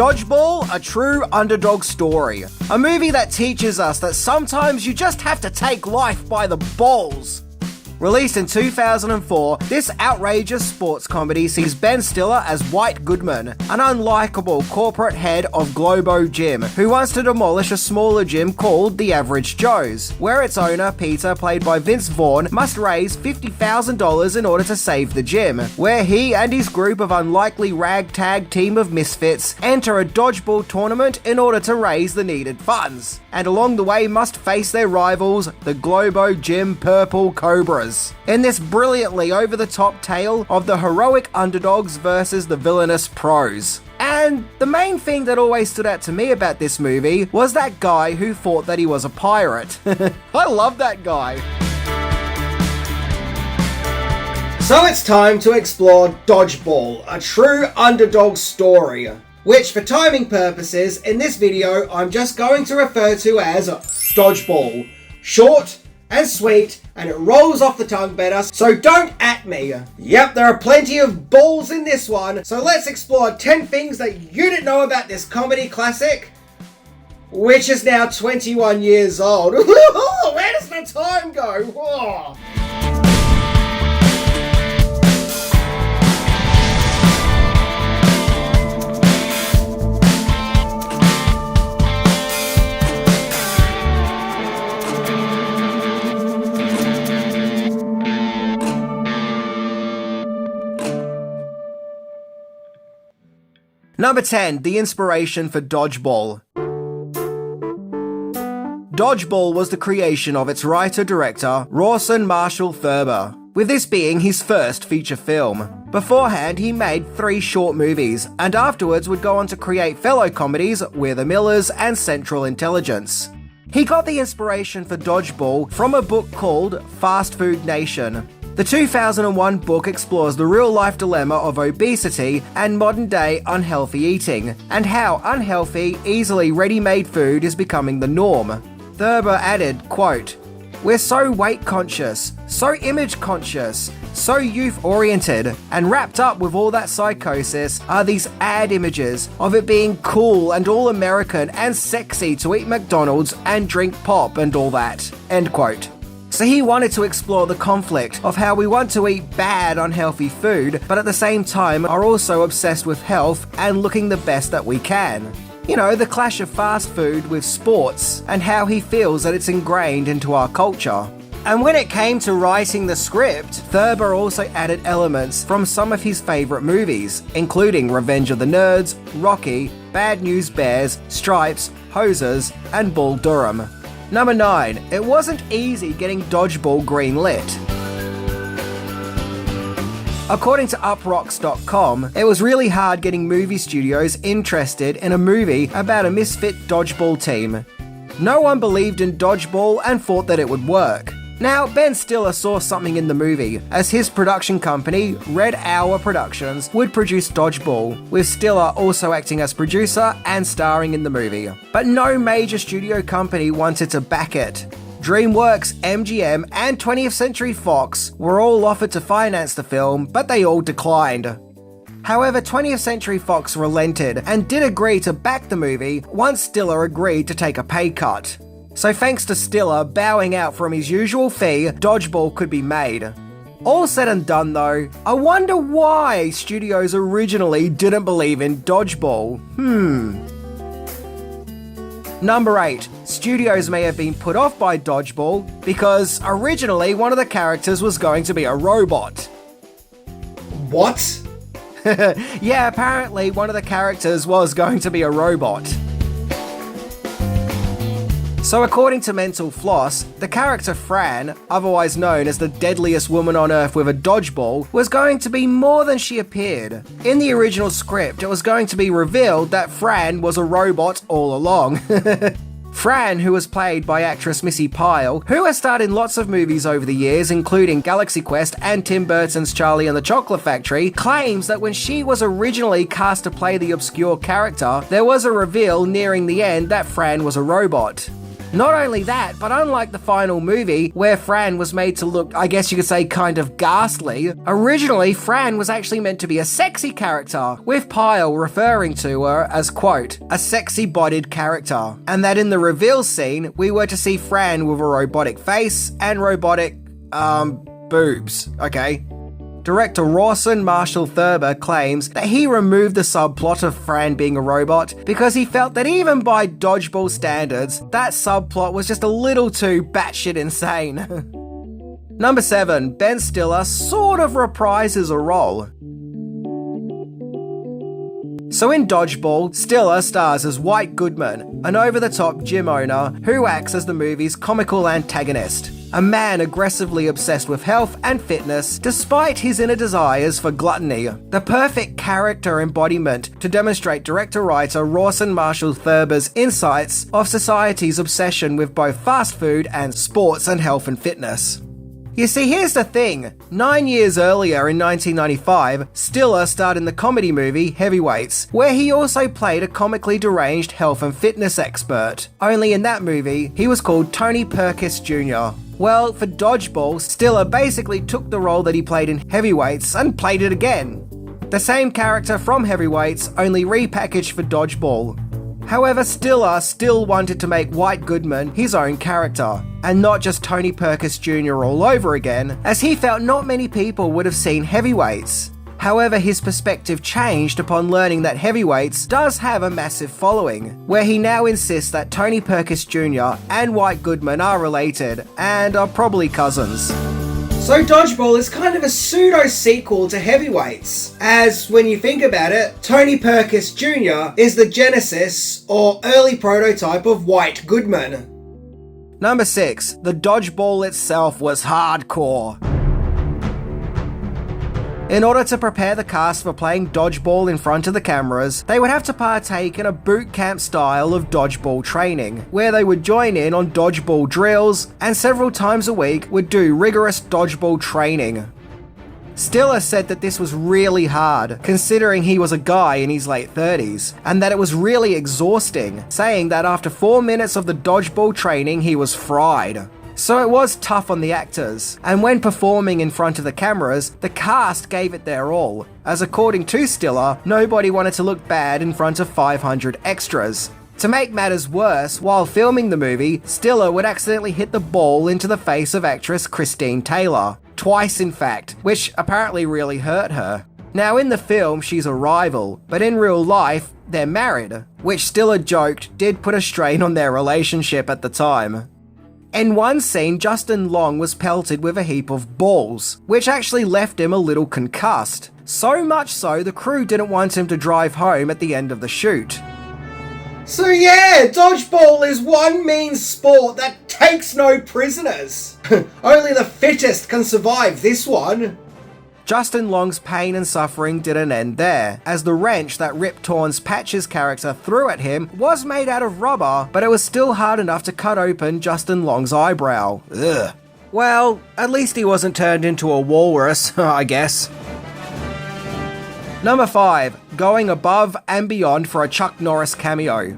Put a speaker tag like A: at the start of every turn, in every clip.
A: Dodgeball, a true underdog story. A movie that teaches us that sometimes you just have to take life by the balls. Released in 2004, this outrageous sports comedy sees Ben Stiller as White Goodman, an unlikable corporate head of Globo Gym, who wants to demolish a smaller gym called the Average Joe's, where its owner, Peter, played by Vince Vaughn, must raise $50,000 in order to save the gym, where he and his group of unlikely ragtag team of misfits enter a dodgeball tournament in order to raise the needed funds, and along the way must face their rivals, the Globo Gym Purple Cobras, in this brilliantly over-the-top tale of the heroic underdogs versus the villainous pros. And the main thing that always stood out to me about this movie was that guy who thought that he was a pirate. I love that guy. So it's time to explore Dodgeball, a true underdog story, which for timing purposes in this video I'm just going to refer to as Dodgeball. Short and sweet, and it rolls off the tongue better, so don't at me. Yep, there are plenty of balls in this one, so let's explore 10 things that you didn't know about this comedy classic, which is now 21 years old. Where does the time go? Oh. Number 10, the inspiration for Dodgeball. Dodgeball was the creation of its writer-director, Rawson Marshall Thurber, with this being his first feature film. Beforehand, he made 3 short movies, and afterwards would go on to create fellow comedies, We're the Millers and Central Intelligence. He got the inspiration for Dodgeball from a book called Fast Food Nation. The 2001 book explores the real-life dilemma of obesity and modern-day unhealthy eating, and how unhealthy, easily ready-made food is becoming the norm. Thurber added, quote, "We're so weight-conscious, so image-conscious, so youth-oriented, and wrapped up with all that psychosis are these ad images of it being cool and all-American and sexy to eat McDonald's and drink pop and all that." End quote. So he wanted to explore the conflict of how we want to eat bad, unhealthy food, but at the same time are also obsessed with health and looking the best that we can. You know, the clash of fast food with sports, and how he feels that it's ingrained into our culture. And when it came to writing the script, Thurber also added elements from some of his favourite movies, including Revenge of the Nerds, Rocky, Bad News Bears, Stripes, Hosers, and Bull Durham. Number 9, it wasn't easy getting Dodgeball greenlit. According to uprocks.com, it was really hard getting movie studios interested in a movie about a misfit dodgeball team. No one believed in Dodgeball and thought that it would work. Now, Ben Stiller saw something in the movie, as his production company, Red Hour Productions, would produce Dodgeball, with Stiller also acting as producer and starring in the movie. But no major studio company wanted to back it. DreamWorks, MGM, and 20th Century Fox were all offered to finance the film, but they all declined. However, 20th Century Fox relented and did agree to back the movie once Stiller agreed to take a pay cut. So thanks to Stiller bowing out from his usual fee, Dodgeball could be made. All said and done though, I wonder why studios originally didn't believe in Dodgeball. Number 8. Studios may have been put off by Dodgeball because originally one of the characters was going to be a robot.
B: What?
A: Yeah, apparently one of the characters was going to be a robot. So according to Mental Floss, the character Fran, otherwise known as the deadliest woman on earth with a dodgeball, was going to be more than she appeared. In the original script, it was going to be revealed that Fran was a robot all along. Fran, who was played by actress Missy Pyle, who has starred in lots of movies over the years, including Galaxy Quest and Tim Burton's Charlie and the Chocolate Factory, claims that when she was originally cast to play the obscure character, there was a reveal nearing the end that Fran was a robot. Not only that, but unlike the final movie, where Fran was made to look, I guess you could say, kind of ghastly, originally Fran was actually meant to be a sexy character, with Pyle referring to her as, quote, a sexy-bodied character, and that in the reveal scene, we were to see Fran with a robotic face and robotic, boobs, okay? Director Rawson Marshall Thurber claims that he removed the subplot of Fran being a robot because he felt that even by Dodgeball standards, that subplot was just a little too batshit insane. Number 7, Ben Stiller sort of reprises a role. So in Dodgeball, Stiller stars as White Goodman, an over-the-top gym owner who acts as the movie's comical antagonist. A man aggressively obsessed with health and fitness despite his inner desires for gluttony. The perfect character embodiment to demonstrate director-writer Rawson Marshall Thurber's insights of society's obsession with both fast food and sports and health and fitness. You see, here's the thing. 9 years earlier in 1995, Stiller starred in the comedy movie Heavyweights, where he also played a comically deranged health and fitness expert. Only in that movie, he was called Tony Perkis Jr. Well, for Dodgeball, Stiller basically took the role that he played in Heavyweights and played it again. The same character from Heavyweights, only repackaged for Dodgeball. However, Stiller still wanted to make White Goodman his own character, and not just Tony Perkis Jr. all over again, as he felt not many people would have seen Heavyweights. However, his perspective changed upon learning that Heavyweights does have a massive following, where he now insists that Tony Perkis Jr. and White Goodman are related, and are probably cousins.
B: So Dodgeball is kind of a pseudo-sequel to Heavyweights, as when you think about it, Tony Perkis Jr. is the genesis or early prototype of White Goodman.
A: Number 6, the Dodgeball itself was hardcore. In order to prepare the cast for playing dodgeball in front of the cameras, they would have to partake in a boot camp style of dodgeball training, where they would join in on dodgeball drills and several times a week would do rigorous dodgeball training. Stiller said that this was really hard, considering he was a guy in his late 30s, and that it was really exhausting, saying that after 4 minutes of the dodgeball training he was fried. So it was tough on the actors, and when performing in front of the cameras, the cast gave it their all, as according to Stiller, nobody wanted to look bad in front of 500 extras. To make matters worse, while filming the movie, Stiller would accidentally hit the ball into the face of actress Christine Taylor. Twice in fact, which apparently really hurt her. Now in the film, she's a rival, but in real life, they're married, which Stiller joked did put a strain on their relationship at the time. In one scene, Justin Long was pelted with a heap of balls, which actually left him a little concussed. So much so, the crew didn't want him to drive home at the end of the shoot.
B: So yeah, Dodgeball is one mean sport that takes no prisoners. Only the fittest can survive this one.
A: Justin Long's pain and suffering didn't end there, as the wrench that Rip Torn's Patch's character threw at him was made out of rubber, but it was still hard enough to cut open Justin Long's eyebrow. Ugh. Well, at least he wasn't turned into a walrus, I guess. Number 5, going above and beyond for a Chuck Norris cameo.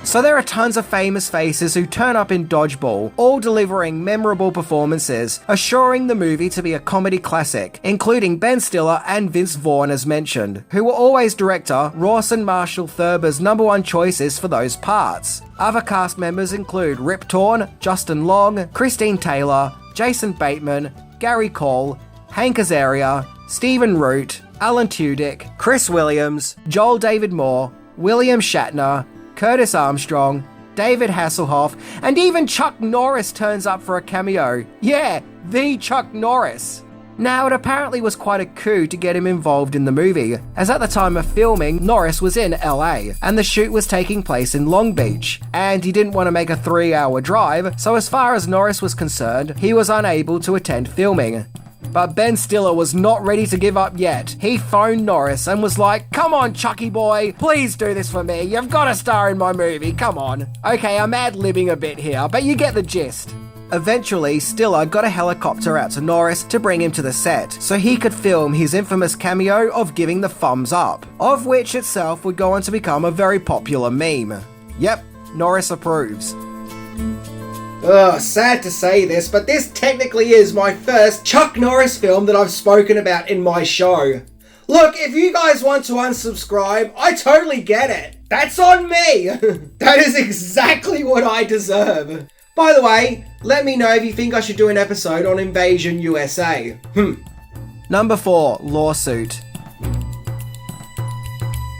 A: So there are tons of famous faces who turn up in Dodgeball, all delivering memorable performances, assuring the movie to be a comedy classic, including Ben Stiller and Vince Vaughn as mentioned, who were always director Rawson Marshall Thurber's #1 choices for those parts. Other cast members include Rip Torn, Justin Long, Christine Taylor, Jason Bateman, Gary Cole, Hank Azaria, Stephen Root, Alan Tudyk, Chris Williams, Joel David Moore, William Shatner, Curtis Armstrong, David Hasselhoff, and even Chuck Norris turns up for a cameo. Yeah, the Chuck Norris. Now, it apparently was quite a coup to get him involved in the movie, as at the time of filming, Norris was in LA, and the shoot was taking place in Long Beach, and he didn't want to make a 3-hour drive, so as far as Norris was concerned, he was unable to attend filming. But Ben Stiller was not ready to give up yet. He phoned Norris and was like, "Come on, Chucky boy, please do this for me. You've got to star in my movie, come on." Okay, I'm ad-libbing a bit here, but you get the gist. Eventually, Stiller got a helicopter out to Norris to bring him to the set, so he could film his infamous cameo of giving the thumbs up, of which itself would go on to become a very popular meme. Yep, Norris approves.
B: Ugh, sad to say this, but this technically is my first Chuck Norris film that I've spoken about in my show. Look, if you guys want to unsubscribe, I totally get it. That's on me. That is exactly what I deserve. By the way, let me know if you think I should do an episode on Invasion USA.
A: Number 4, lawsuit.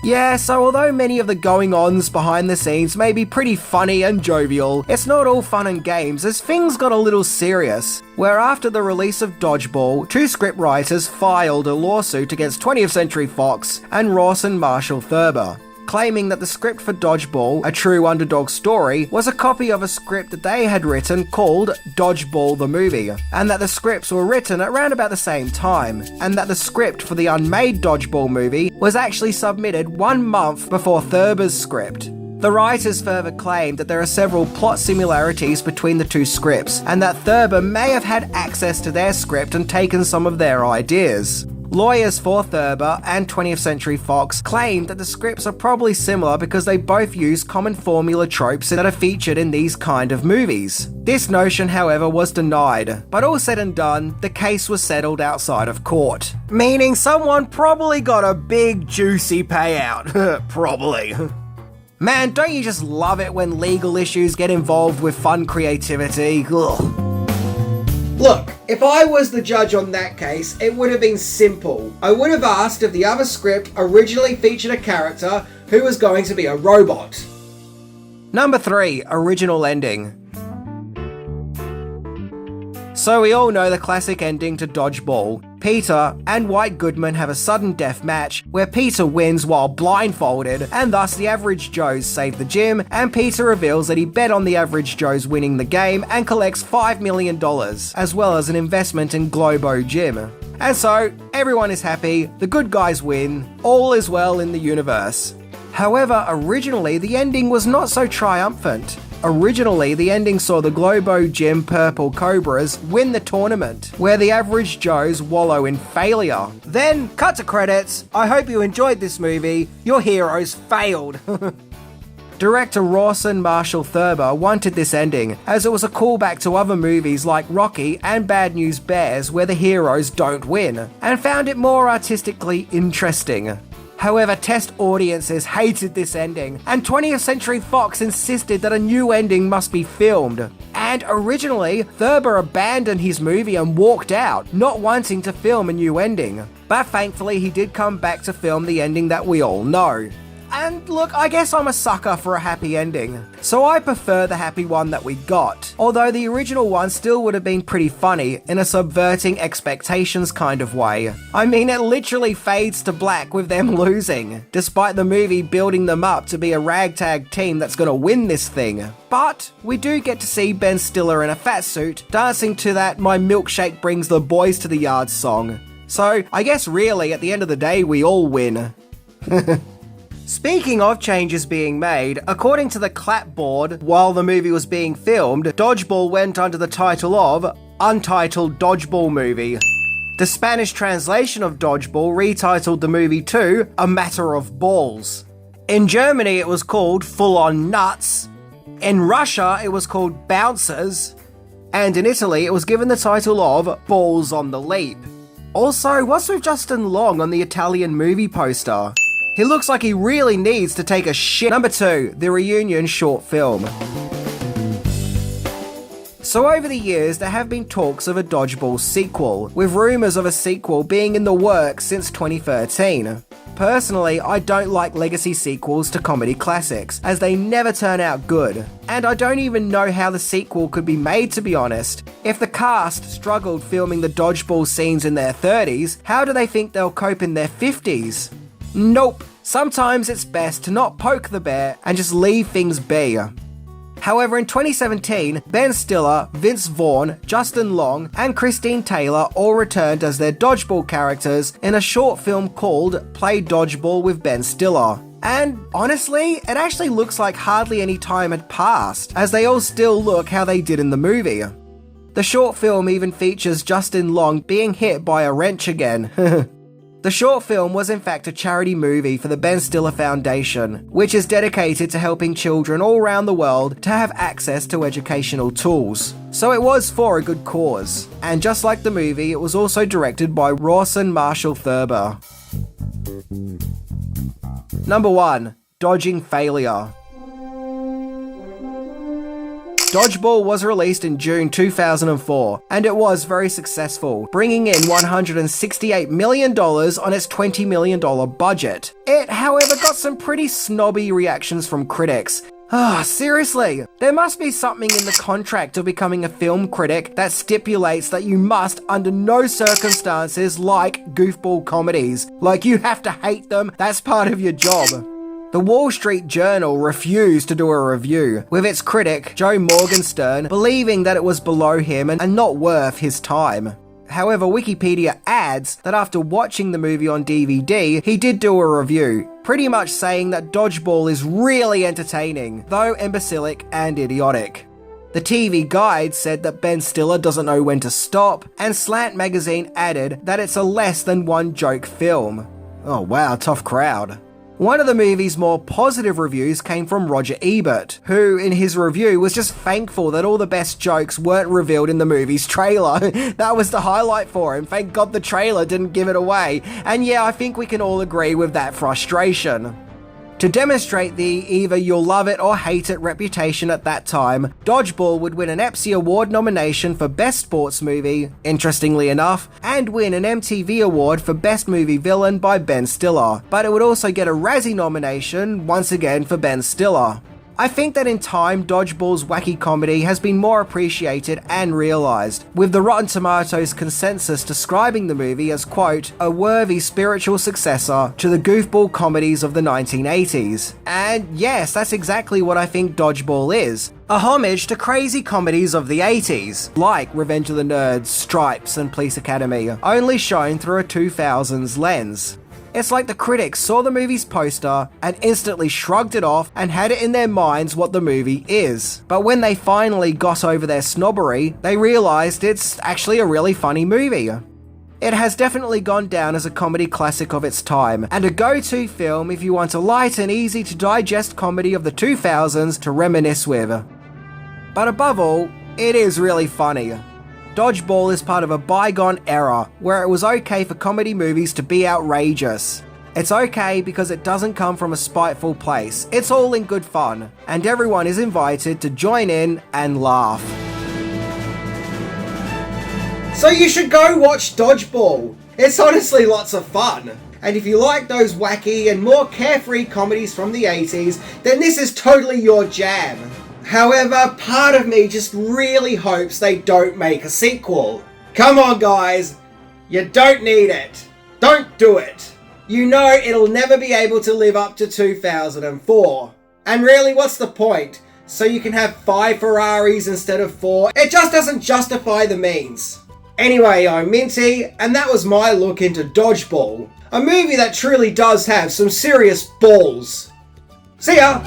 A: Yeah, so although many of the going-ons behind the scenes may be pretty funny and jovial, it's not all fun and games as things got a little serious, where after the release of Dodgeball, 2 scriptwriters filed a lawsuit against 20th Century Fox and Ross and Marshall Thurber, claiming that the script for Dodgeball, a true underdog story, was a copy of a script that they had written called Dodgeball the Movie, and that the scripts were written around about the same time, and that the script for the unmade Dodgeball movie was actually submitted 1 month before Thurber's script. The writers further claimed that there are several plot similarities between the 2 scripts, and that Thurber may have had access to their script and taken some of their ideas. Lawyers for Thurber and 20th Century Fox claimed that the scripts are probably similar because they both use common formula tropes that are featured in these kind of movies. This notion, however, was denied, but all said and done, the case was settled outside of court. Meaning someone probably got a big juicy payout. Probably. Man, don't you just love it when legal issues get involved with fun creativity? Ugh.
B: Look, if I was the judge on that case, it would have been simple. I would have asked if the other script originally featured a character who was going to be a robot.
A: Number 3, original ending. So we all know the classic ending to Dodgeball. Peter and White Goodman have a sudden death match where Peter wins while blindfolded, and thus the Average Joes save the gym, and Peter reveals that he bet on the Average Joes winning the game and collects $5 million, as well as an investment in Globo Gym. And so, everyone is happy, the good guys win, all is well in the universe. However, originally the ending was not so triumphant. Originally, the ending saw the Globo Gym Purple Cobras win the tournament, where the Average Joes wallow in failure. Then, cut to credits. I hope you enjoyed this movie. Your heroes failed. Director Ross and Marshall Thurber wanted this ending, as it was a callback to other movies like Rocky and Bad News Bears where the heroes don't win, and found it more artistically interesting. However, test audiences hated this ending, and 20th Century Fox insisted that a new ending must be filmed. And originally, Thurber abandoned his movie and walked out, not wanting to film a new ending. But thankfully, he did come back to film the ending that we all know. And look, I guess I'm a sucker for a happy ending, so I prefer the happy one that we got, although the original one still would have been pretty funny in a subverting expectations kind of way. I mean, it literally fades to black with them losing, despite the movie building them up to be a ragtag team that's gonna win this thing. But we do get to see Ben Stiller in a fat suit dancing to that "My Milkshake Brings the Boys to the Yard" song. So I guess really at the end of the day we all win. Speaking of changes being made, according to the clapboard, while the movie was being filmed, Dodgeball went under the title of Untitled Dodgeball Movie. The Spanish translation of Dodgeball retitled the movie to A Matter of Balls. In Germany it was called Full On Nuts, in Russia it was called Bouncers, and in Italy it was given the title of Balls on the Leap. Also, what's with Justin Long on the Italian movie poster? He looks like he really needs to take a shit. Number 2, the reunion short film. So over the years, there have been talks of a Dodgeball sequel, with rumours of a sequel being in the works since 2013. Personally, I don't like legacy sequels to comedy classics, as they never turn out good. And I don't even know how the sequel could be made, to be honest. If the cast struggled filming the Dodgeball scenes in their 30s, how do they think they'll cope in their 50s? Nope. Sometimes it's best to not poke the bear and just leave things be. However, in 2017, Ben Stiller, Vince Vaughn, Justin Long, and Christine Taylor all returned as their Dodgeball characters in a short film called Play Dodgeball with Ben Stiller. And honestly, it actually looks like hardly any time had passed, as they all still look how they did in the movie. The short film even features Justin Long being hit by a wrench again. The short film was in fact a charity movie for the Ben Stiller Foundation, which is dedicated to helping children all around the world to have access to educational tools. So it was for a good cause. And just like the movie, it was also directed by Ross and Marshall Thurber. Number 1. Dodging Failure. Dodgeball was released in June 2004, and it was very successful, bringing in $168 million on its $20 million budget. It, however, got some pretty snobby reactions from critics. Seriously? There must be something in the contract of becoming a film critic that stipulates that you must, under no circumstances, like goofball comedies. Like, you have to hate them, that's part of your job. The Wall Street Journal refused to do a review, with its critic, Joe Morgenstern, believing that it was below him and not worth his time. However, Wikipedia adds that after watching the movie on DVD, he did do a review, pretty much saying that Dodgeball is really entertaining, though imbecilic and idiotic. The TV Guide said that Ben Stiller doesn't know when to stop, and Slant Magazine added that it's a less than one joke film. Oh wow, tough crowd. One of the movie's more positive reviews came from Roger Ebert, who in his review was just thankful that all the best jokes weren't revealed in the movie's trailer. That was the highlight for him, thank God the trailer didn't give it away, and yeah, I think we can all agree with that frustration. To demonstrate the either you'll love it or hate it reputation at that time, Dodgeball would win an EPSI Award nomination for Best Sports Movie, interestingly enough, and win an MTV Award for Best Movie Villain by Ben Stiller, but it would also get a Razzie nomination, once again for Ben Stiller. I think that in time, Dodgeball's wacky comedy has been more appreciated and realised, with the Rotten Tomatoes consensus describing the movie as, quote, a worthy spiritual successor to the goofball comedies of the 1980s. And yes, that's exactly what I think Dodgeball is. A homage to crazy comedies of the 80s, like Revenge of the Nerds, Stripes, and Police Academy, only shown through a 2000s lens. It's like the critics saw the movie's poster and instantly shrugged it off and had it in their minds what the movie is. But when they finally got over their snobbery, they realised it's actually a really funny movie. It has definitely gone down as a comedy classic of its time, and a go-to film if you want a light and easy to digest comedy of the 2000s to reminisce with. But above all, it is really funny. Dodgeball is part of a bygone era where it was okay for comedy movies to be outrageous. It's okay because it doesn't come from a spiteful place, it's all in good fun, and everyone is invited to join in and laugh.
B: So you should go watch Dodgeball. It's honestly lots of fun. And if you like those wacky and more carefree comedies from the 80s, then this is totally your jam. However, part of me just really hopes they don't make a sequel. Come on guys, you don't need it. Don't do it. You know it'll never be able to live up to 2004. And really, what's the point? So you can have 5 Ferraris instead of 4? It just doesn't justify the means. Anyway, I'm Minty, and that was my look into Dodgeball, a movie that truly does have some serious balls. See ya!